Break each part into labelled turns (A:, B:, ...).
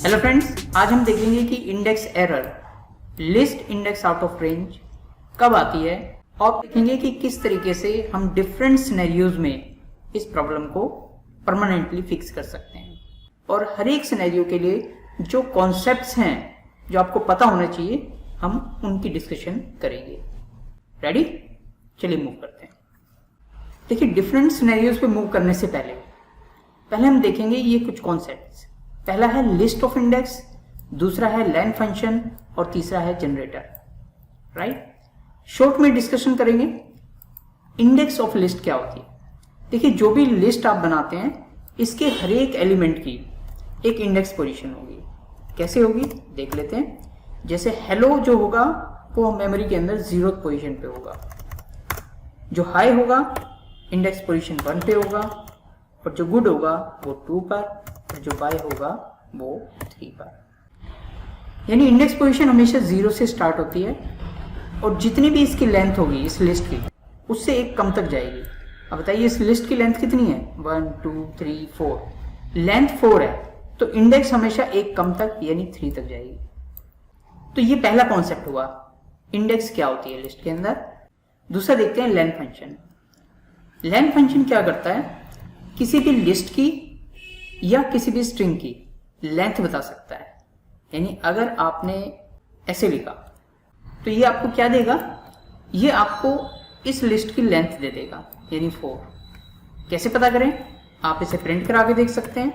A: Hello friends, आज हम देखेंगे कि index error list index out of range कब आती है और देखेंगे कि किस तरीके से हम डिफरेंट सिनेरियोज में इस प्रॉब्लम को परमानेंटली फिक्स कर सकते हैं। और हर एक सिनेरियो के लिए जो कॉन्सेप्ट्स हैं जो आपको पता होना चाहिए, हम उनकी डिस्कशन करेंगे। रेडी? चलिए मूव करते हैं। देखिए, डिफरेंट सिनेरियोज पे मूव करने से पहले हम देखेंगे ये कुछ कॉन्सेप्ट्स। पहला है लिस्ट ऑफ इंडेक्स, दूसरा है लेन फंक्शन और तीसरा है जनरेटर। राइट? शॉर्ट में डिस्कशन करेंगे। इंडेक्स ऑफ लिस्ट क्या होती है? देखिए, जो भी लिस्ट आप बनाते हैं इसके हर एक एलिमेंट की एक इंडेक्स पोजीशन होगी। कैसे होगी देख लेते हैं। जैसे हेलो जो होगा वो मेमोरी के अंदर 0th पोजीशन पे होगा, जो हाई होगा इंडेक्स पोजीशन 1 पे होगा, और जो गुड होगा वो 2 पर, और जो बाय होगा वो 3 पर। यानी इंडेक्स पोजीशन हमेशा 0 से स्टार्ट होती है और जितनी भी इसकी लेंथ होगी इस लिस्ट की उससे एक कम तक जाएगी। अब बताइए इस लिस्ट की लेंथ कितनी है? 1 2 3 4। लेंथ 4 है तो इंडेक्स हमेशा एक कम तक यानी 3 तक जाएगी। तो ये पहला कॉन्सेप्ट हुआ, इंडेक्स क्या होती है लिस्ट के अंदर। दूसरा देखते हैं लेन फंक्शन। लेन फंक्शन क्या करता है? किसी भी लिस्ट की या किसी भी स्ट्रिंग की लेंथ बता सकता है। यानी अगर आपने ऐसे लिखा तो ये आपको क्या देगा? ये आपको इस लिस्ट की लेंथ दे देगा, यानी 4। कैसे पता करें? आप इसे प्रिंट करा के देख सकते हैं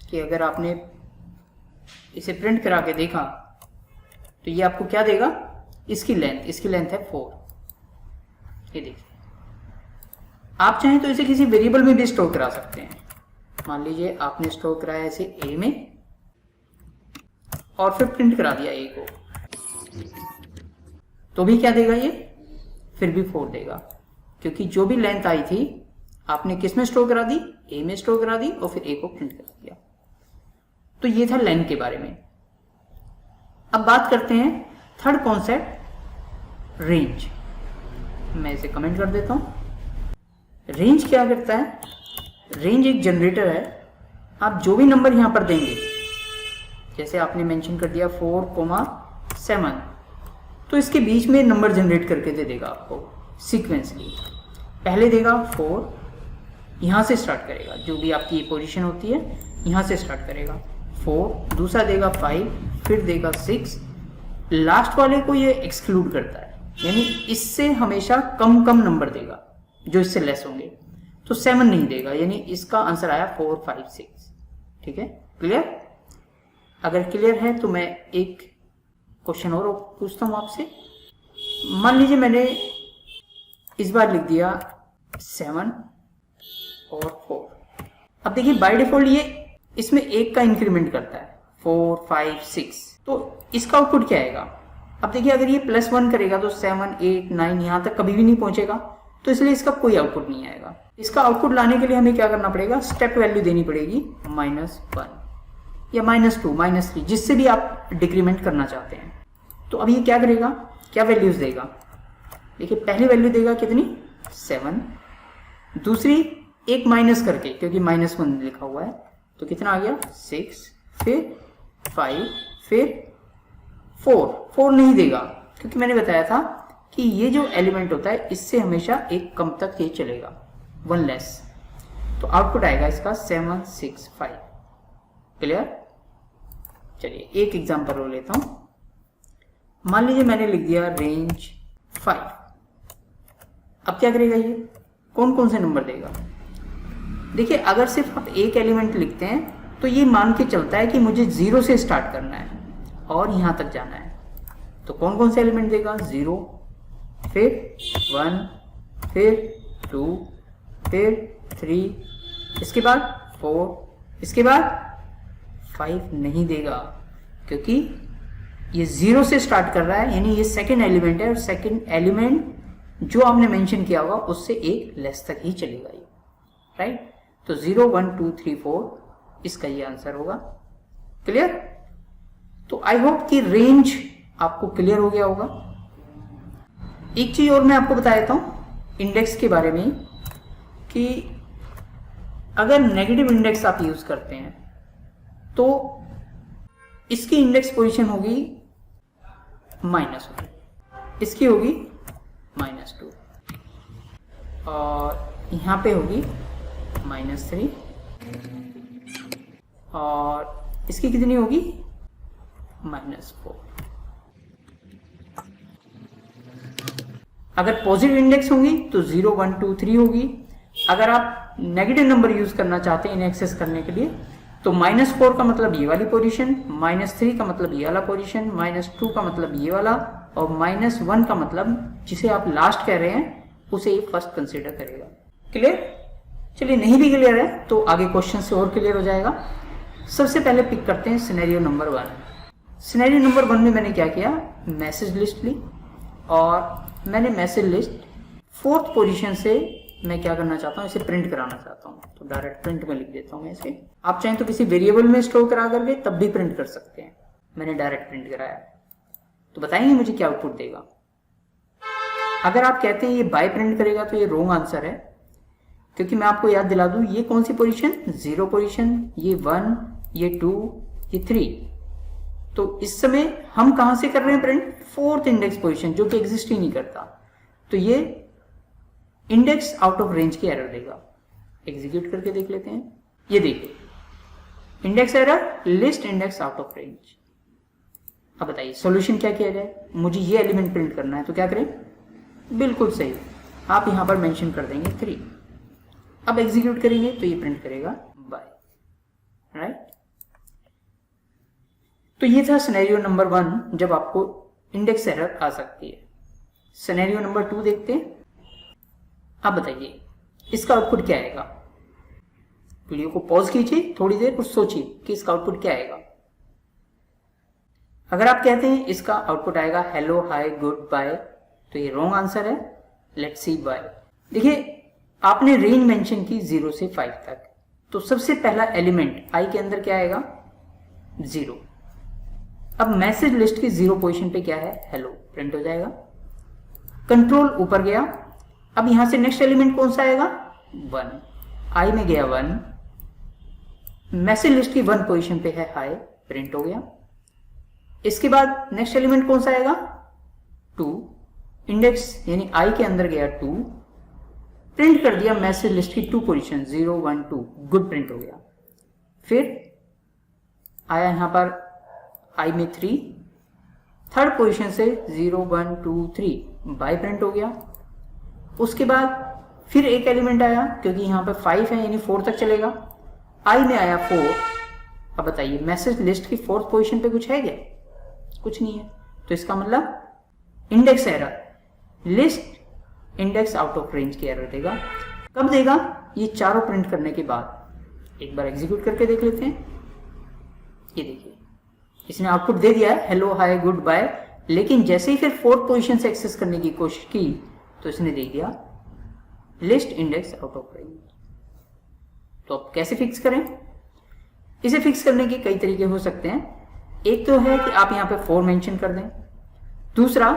A: कि अगर आपने इसे प्रिंट करा के देखा तो ये आपको क्या देगा? इसकी लेंथ है 4। ये देखिए, आप चाहें तो इसे किसी वेरिएबल में भी स्टोर करा सकते हैं। मान लीजिए आपने स्टोर कराया इसे ए में और फिर प्रिंट करा दिया ए को, तो भी क्या देगा? ये फिर भी 4 देगा, क्योंकि जो भी लेंथ आई थी आपने किस में स्टोर करा दी? ए में स्टोर करा दी और फिर ए को प्रिंट करा दिया। तो ये था लेन के बारे में। अब बात करते हैं थर्ड कॉन्सेप्ट, रेंज। मैं इसे कमेंट कर देता हूं। रेंज क्या करता है? रेंज एक जनरेटर है। आप जो भी नंबर यहां पर देंगे, जैसे आपने मेंशन कर दिया 4,7, तो इसके बीच में नंबर जनरेट करके दे देगा आपको सीक्वेंसली। पहले देगा 4, यहां से स्टार्ट करेगा, जो भी आपकी ये पोजीशन होती है यहां से स्टार्ट करेगा 4, दूसरा देगा 5, फिर देगा 6। लास्ट वाले को ये एक्सक्लूड करता है, यानी इससे हमेशा कम कम नंबर देगा जो इससे लेस होंगे। तो 7 नहीं देगा, यानी इसका आंसर आया 4 5 6। ठीक है, क्लियर? अगर क्लियर है तो मैं एक क्वेश्चन और पूछता हूं आपसे। मान लीजिए मैंने इस बार लिख दिया 7 और 4। अब देखिए बाय डिफॉल्ट ये इसमें 1 का इंक्रीमेंट करता है, 4 5 6। तो इसका आउटपुट क्या आएगा? अब देखिए अगर ये +1 करेगा तो 7 8 9 यहां तक कभी भी नहीं पहुंचेगा, तो इसलिए इसका कोई आउटपुट नहीं आएगा। इसका आउटपुट लाने के लिए हमें क्या करना पड़ेगा? स्टेप वैल्यू देनी पड़ेगी -1 या -2 -3, जिससे भी आप डिक्रीमेंट करना चाहते हैं। तो अब ये क्या करेगा? क्या वैल्यूज देगा? देखिए, पहली वैल्यू देगा कितनी? 7, दूसरी एक माइनस करके, क्योंकि -1 लिखा हुआ है, तो कितना आ गया? 6, फिर 5, फिर 4 नहीं देगा, क्योंकि मैंने बताया था कि ये जो एलिमेंट होता है इससे हमेशा एक कम तक ये चलेगा, 1 लेस। तो आउटपुट आएगा इसका 7 6 5। क्लियर? चलिए एक एग्जांपल और लेता हूं। मान लीजिए मैंने लिख दिया रेंज 5। अब क्या करेगा ये? कौन कौन से नंबर देगा? देखिए, अगर सिर्फ आप एक एलिमेंट लिखते हैं तो ये मान के चलता है कि मुझे 0 से स्टार्ट करना है और यहां तक जाना है। तो कौन कौन से एलिमेंट देगा? 0, फिर 1, फिर 2, फिर 3, इसके बाद 4, इसके बाद 5 नहीं देगा, क्योंकि ये 0 से स्टार्ट कर रहा है, यानी ये सेकंड एलिमेंट है और सेकंड एलिमेंट जो आपने मेंशन किया होगा उससे एक लेस तक ही चलेगा ये। राइट? तो 0 1 2 3 4 इसका ये आंसर होगा। क्लियर? तो आई होप कि रेंज आपको क्लियर हो गया होगा। एक चीज और मैं आपको बता देता हूं इंडेक्स के बारे में, कि अगर नेगेटिव इंडेक्स आप यूज करते हैं तो इसकी इंडेक्स पोजीशन होगी -1, इसकी होगी -2 और यहाँ पे होगी -3 और इसकी कितनी होगी -4। अगर पॉजिटिव इंडेक्स होंगी तो 0, 1, 2, 3 होगी। अगर आप नेगेटिव नंबर यूज करना चाहते हैं इन एक्सेस करने के लिए तो -4 का मतलब ये वाली पोजीशन, -3 का मतलब ये वाला पोजीशन, -2 का मतलब ये वाला और -1 का मतलब जिसे आप लास्ट कह रहे हैं उसे ये फर्स्ट कंसीडर करेगा। क्लियर? चलिए, नहीं भी क्लियर है तो आगे क्वेश्चन से और क्लियर हो जाएगा। सबसे पहले पिक करते हैं सिनेरियो नंबर 1। सिनेरियो नंबर 1 में मैंने क्या किया, मैसेज लिस्ट ली और मैंने मैसेज लिस्ट 4th पोजीशन से मैं क्या करना चाहता हूँ, इसे प्रिंट कराना चाहता हूँ। तो डायरेक्ट प्रिंट में लिख देता हूँ मैं इसे। आप चाहें तो किसी वेरिएबल में स्टोर करा करके तब भी प्रिंट कर सकते हैं। मैंने डायरेक्ट प्रिंट कराया तो बताएंगे मुझे क्या आउटपुट देगा। अगर आप कहते हैं ये बाय प्रिंट करेगा तो ये रॉन्ग आंसर है, क्योंकि मैं आपको याद दिला दूं ये कौन सी पोजीशन, 0 पोजीशन, ये 1, ये 2, ये 3। तो इस समय हम कहां से कर रहे हैं प्रिंट, 4th इंडेक्स पोजीशन जो कि एग्जिस्ट ही नहीं करता। तो ये इंडेक्स आउट ऑफ रेंज की एरर देगा। एग्जीक्यूट करके देख लेते हैं। ये देखिए, index error, list index out of range. अब बताइए सॉल्यूशन क्या किया जाए। मुझे ये एलिमेंट प्रिंट करना है तो क्या करें, बिल्कुल सही, आप यहां पर मेंशन कर देंगे 3। अब एग्जीक्यूट करेंगे तो ये प्रिंट करेगा बाय, राइट। तो ये था सिनेरियो नंबर 1 जब आपको इंडेक्स एरर आ सकती है। सिनेरियो नंबर 2 देखते हैं। अब बताइए इसका आउटपुट क्या आएगा। वीडियो को पॉज कीजिए थोड़ी देर और सोचिए कि इसका आउटपुट क्या आएगा। अगर आप कहते हैं इसका आउटपुट आएगा हेलो, हाय, गुड, बाय, तो ये रॉन्ग आंसर है। Let's see bye. देखिए आपने रेंज मेंशन की 0 से 5 तक, तो सबसे पहला एलिमेंट आई के अंदर क्या आएगा, 0। अब मैसेज लिस्ट की 0 पोजीशन पे क्या है, हेलो, प्रिंट हो जाएगा। कंट्रोल ऊपर गया, अब यहां से नेक्स्ट एलिमेंट कौन सा आएगा, 1। आई में गया 1, मैसेज लिस्ट की 1 पोजीशन पे है हाई, प्रिंट हो गया। इसके बाद नेक्स्ट एलिमेंट कौन सा आएगा, 2। इंडेक्स यानी आई के अंदर गया 2, प्रिंट कर दिया मैसेज लिस्ट की 2 पोजीशन 0, 1, 2, गुड, प्रिंट हो गया। फिर आया यहां पर आई में 3, 3rd पोजीशन से 0, 1, 2, 3 बाय, प्रिंट हो गया। उसके बाद फिर एक एलिमेंट आया, क्योंकि यहां पर 5 है यानी 4 तक चलेगा, आई में आया 4। अब बताइए मैसेज लिस्ट की 4th पोजीशन पे कुछ है क्या, कुछ नहीं है। तो इसका मतलब index error, list index out of range की एरर देगा। कब देगा, ये चारों प्रिंट करने के बाद। एक बार एग्जीक्यूट करके देख लेते हैं। ये देखिए इसने आउटपुट दे दिया है हेलो, हाय, गुड, बाय, लेकिन जैसे ही फिर 4th पोजीशन से एक्सेस करने की कोशिश की तो इसने दे दिया list index out of range. तो अब कैसे फिक्स करें, इसे फिक्स करने के कई तरीके हो सकते हैं। एक तो है कि आप यहां पे 4 मेंशन कर दें। दूसरा,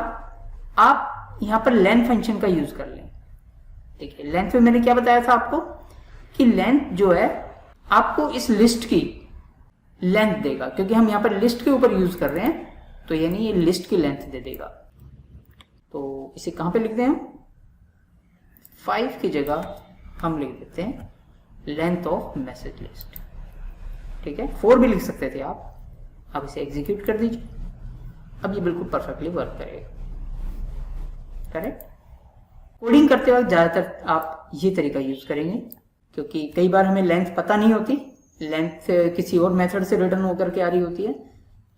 A: आप यहां पर लेंथ फंक्शन का यूज कर लें। देखिए लेंथ में मैंने क्या बताया था आपको कि लेंथ जो है आपको इस लिस्ट की लेंथ देगा, क्योंकि हम यहां पर लिस्ट के ऊपर यूज कर रहे हैं, तो यानी ये लिस्ट की लेंथ दे देगा। तो इसे कहां पे लिख दें हम, 5 की जगह हम लिख देते हैं लेंथ ऑफ मैसेज लिस्ट। ठीक है, 4 भी लिख सकते थे आप। अब इसे एग्जीक्यूट कर दीजिए। अब ये बिल्कुल परफेक्टली वर्क करेगा। करेक्ट। कोडिंग करते वक्त ज्यादातर आप ये तरीका यूज करेंगे, क्योंकि कई बार हमें लेंथ पता नहीं होती, लेंथ किसी और मेथड से रिटर्न होकर के आ रही होती है,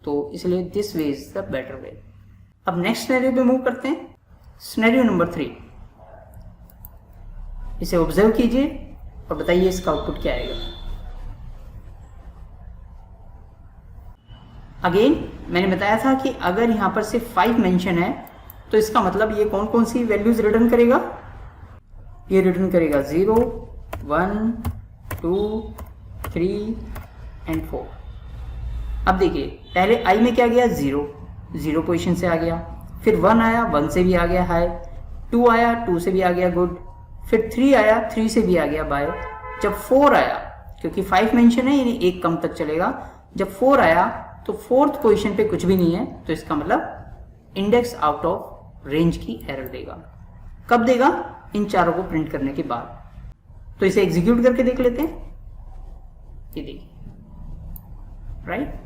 A: तो इसलिए this way is the better way. अब नेक्स्ट सिनेरियो पे मूव करते हैं। सिनेरियो नंबर 3, इसे ऑब्जर्व कीजिए और बताइए इसका आउटपुट क्या आएगा। अगेन मैंने बताया था कि अगर यहां पर सिर्फ 5 मेंशन है तो इसका मतलब ये कौन कौन सी वैल्यूज रिटर्न करेगा, ये रिटर्न करेगा 0, 1, 2, 3 एंड 4। अब देखिए पहले आई में क्या गया, 0 पोजीशन से आ गया, फिर 1 आया, 1 से भी आ गया हाई, 2 आया, 2 से भी आ गया गुड, फिर 3 आया, 3 से भी आ गया बाय। जब 4 आया, क्योंकि 5 मेंशन है यानी एक कम तक चलेगा, जब 4 आया तो फोर्थ पोजीशन पे कुछ भी नहीं है, तो इसका मतलब इंडेक्स आउट ऑफ रेंज की एरर देगा। कब देगा? इन चारों को प्रिंट करने के बाद। तो इसे एग्जीक्यूट करके देख लेते हैं। ये देखिए, राइट।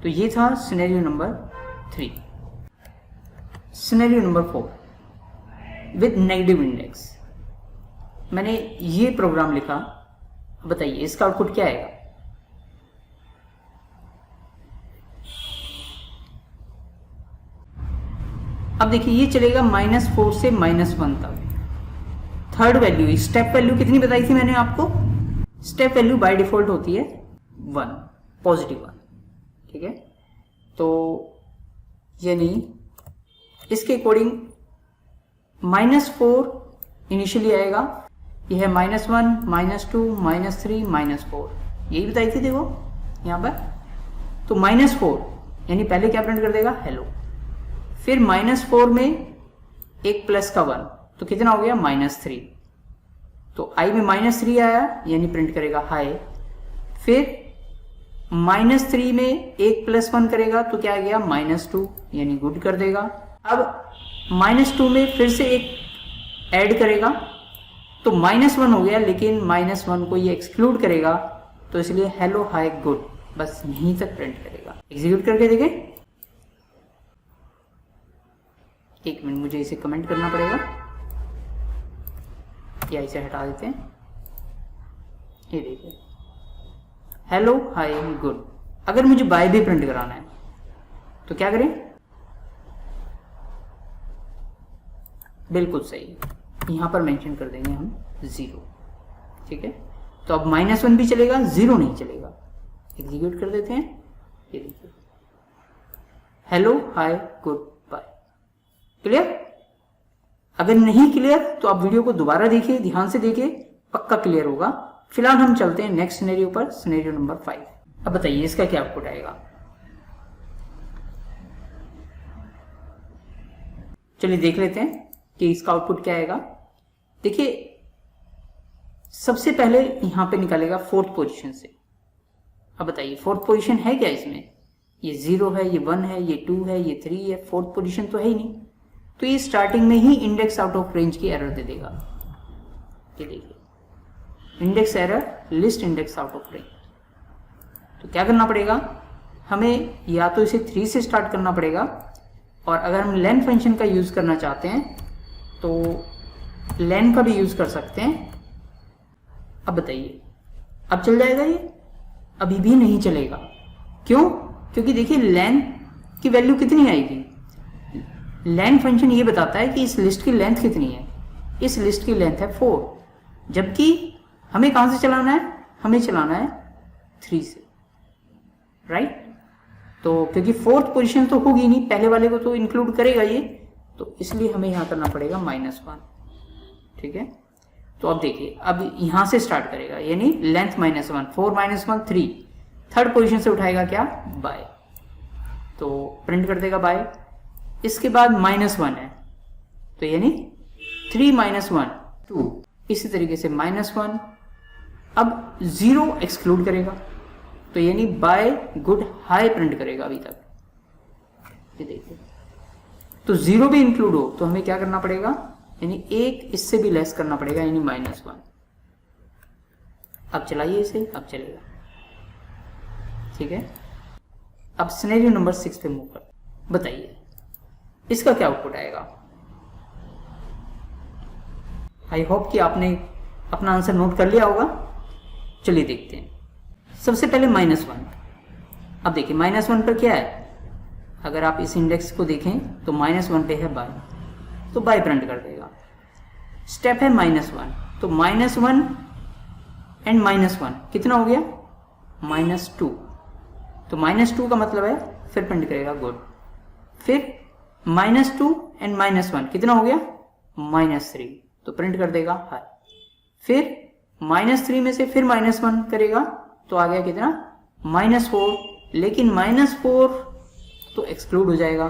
A: तो ये था scenario number 3। Scenario number 4 with negative index. मैंने ये प्रोग्राम लिखा, बताइए इसका आउटपुट क्या आएगा? अब देखिए ये चलेगा -4 से -1 तक। थर्ड वैल्यू, स्टेप वैल्यू कितनी बताई थी मैंने आपको? स्टेप वैल्यू बाय डिफॉल्ट होती है 1, पॉजिटिव 1, ठीक है। तो यानी इसके अकॉर्डिंग -4 इनिशियली आएगा, यह है -1, -2, -3, -4, यही बताई थी देखो यहां पर। तो -4 यानी पहले क्या प्रिंट कर देगा? हेलो। फिर -4 में एक प्लस का 1, तो कितना हो गया? -3। तो i में -3 आया यानी प्रिंट करेगा हाय। फिर -3 में एक +1 करेगा तो क्या आ गया? -2 यानी गुड कर देगा। अब -2 में फिर से एक ऐड करेगा तो -1 हो गया, लेकिन -1 को ये एक्सक्लूड करेगा, तो इसलिए हेलो हाय गुड, बस यहीं तक प्रिंट करेगा। एग्जीक्यूट करके देखें। एक मिनट, मुझे इसे कमेंट करना पड़ेगा या इसे हटा देते हैं। ये देखिए, हेलो हाय गुड। अगर मुझे बाय भी प्रिंट कराना है तो क्या करें? बिल्कुल सही, यहां पर मेंशन कर देंगे हम 0, ठीक है। तो अब -1 भी चलेगा, 0 नहीं चलेगा। एग्जीक्यूट कर देते हैं। ये देखिए, hello hi good bye. Clear? अगर नहीं क्लियर तो आप वीडियो को दोबारा देखिए, ध्यान से देखिए, पक्का क्लियर होगा। फिलहाल हम चलते हैं नेक्स्ट सिनेरियो पर, सिनेरियो नंबर 5। अब बताइए इसका क्या आउटपुट आएगा? चलिए देख लेते हैं कि इसका आउटपुट क्या आएगा। देखिए सबसे पहले यहां पे निकालेगा फोर्थ पोजीशन से। अब बताइए फोर्थ पोजीशन है क्या इसमें? ये 0 है, ये 1 है, ये 2 है, ये 3 है, फोर्थ पोजीशन तो है ही नहीं। तो ये स्टार्टिंग में ही इंडेक्स आउट ऑफ रेंज की एरर दे देगा। ये देखिए, index error, list index out of range. तो क्या करना पड़ेगा हमें? या तो इसे 3 से स्टार्ट करना पड़ेगा, और अगर हम लेन फंक्शन का यूज करना चाहते हैं तो लेन का भी यूज कर सकते हैं। अब बताइए, अब चल जाएगा ये? अभी भी नहीं चलेगा। क्यों? क्योंकि देखिए लेन की वैल्यू कितनी आएगी? लेन फंक्शन ये बताता है कि इस लिस्ट की लेंथ कितनी है। इस लिस्ट की लेंथ है 4, जबकि हमें कहां से चलाना है? हमें चलाना है 3 से, राइट। तो क्योंकि फोर्थ पोजीशन तो होगी नहीं, पहले वाले को तो इंक्लूड करेगा ये, तो इसलिए हमें यहां करना पड़ेगा -1, ठीक है। तो अब देखिए, अब यहां से स्टार्ट करेगा, यानी लेंथ -1, 4 -1 3, थर्ड पोजीशन से उठाएगा क्या? बाय। तो प्रिंट कर देगा बाय। इसके बाद -1 है, तो यानी 3 -1 2, इसी तरीके से -1। अब 0 एक्सक्लूड करेगा, तो यानी बाय गुड हाई प्रिंट करेगा अभी तक। ये देखिए, तो 0 भी इंक्लूड हो तो हमें क्या करना पड़ेगा? यानी एक इससे भी लेस करना पड़ेगा, यानी -1। अब चलाइए इसे, अब चलेगा, ठीक है। अब सिनेरियो नंबर 6 पे मूव कर। बताइए इसका क्या आउटपुट आएगा? आई होप कि आपने अपना आंसर नोट कर लिया होगा। चलिए देखते हैं। सबसे पहले -1। अब देखिए -1 पर क्या है? अगर आप इस इंडेक्स को देखें तो -1 पे है बाय, तो बाय प्रिंट कर देगा। स्टेप है -1, तो -1 एंड -1 कितना हो गया? -2। तो -2 का मतलब है फिर प्रिंट करेगा गुड। फिर -2 एंड -1 कितना हो गया? -3, तो प्रिंट कर देगा हाई। फिर -3 में से फिर -1 करेगा, तो आ गया कितना? -4, लेकिन -4 तो एक्सक्लूड हो जाएगा,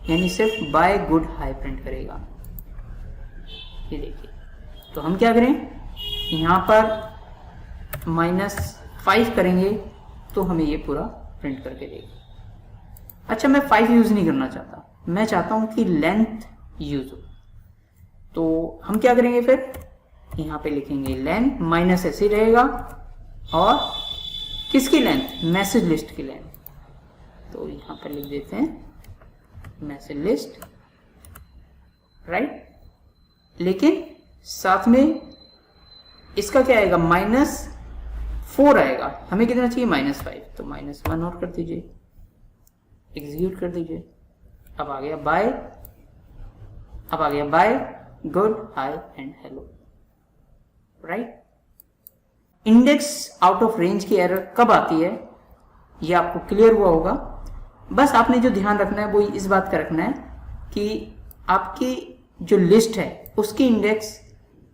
A: यानी सिर्फ बाय गुड हाई प्रिंट करेगा। ये देखिए, तो हम क्या करें? यहां पर -5 करेंगे तो हमें ये पूरा प्रिंट करके देगा। अच्छा, मैं 5 यूज नहीं करना चाहता, मैं चाहता हूं कि लेंथ यूज हो। तो हम क्या करेंगे, फिर यहां पे लिखेंगे लेंथ माइनस ऐसे रहेगा, और किसकी लेंथ, मैसेज लिस्ट की लेंथ। तो यहां पर लिख देते हैं मैसेज लिस्ट, राइट। लेकिन साथ में इसका क्या आएगा, -4 आएगा। हमें कितना चाहिए, -5, तो -1 और कर दीजिए, एग्जीक्यूट कर दीजिए। अब आ गया bye, good, hi and hello, right. Index out of range की एरर कब आती है, ये आपको क्लियर हुआ होगा। बस आपने जो ध्यान रखना है वो इस बात का रखना है कि आपकी जो लिस्ट है उसकी इंडेक्स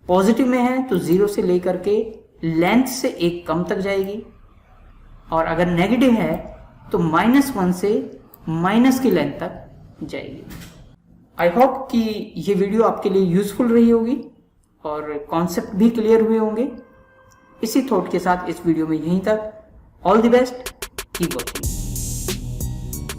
A: पॉजिटिव में है तो 0 से लेकर के लेंथ से 1 कम तक जाएगी, और अगर नेगेटिव है तो -1 से माइनस की लेंथ तक जाएगी। आई होप कि ये वीडियो आपके लिए यूजफुल रही होगी और कॉन्सेप्ट भी क्लियर हुए होंगे। इसी थॉट के साथ इस वीडियो में यहीं तक। All the best, keep watching.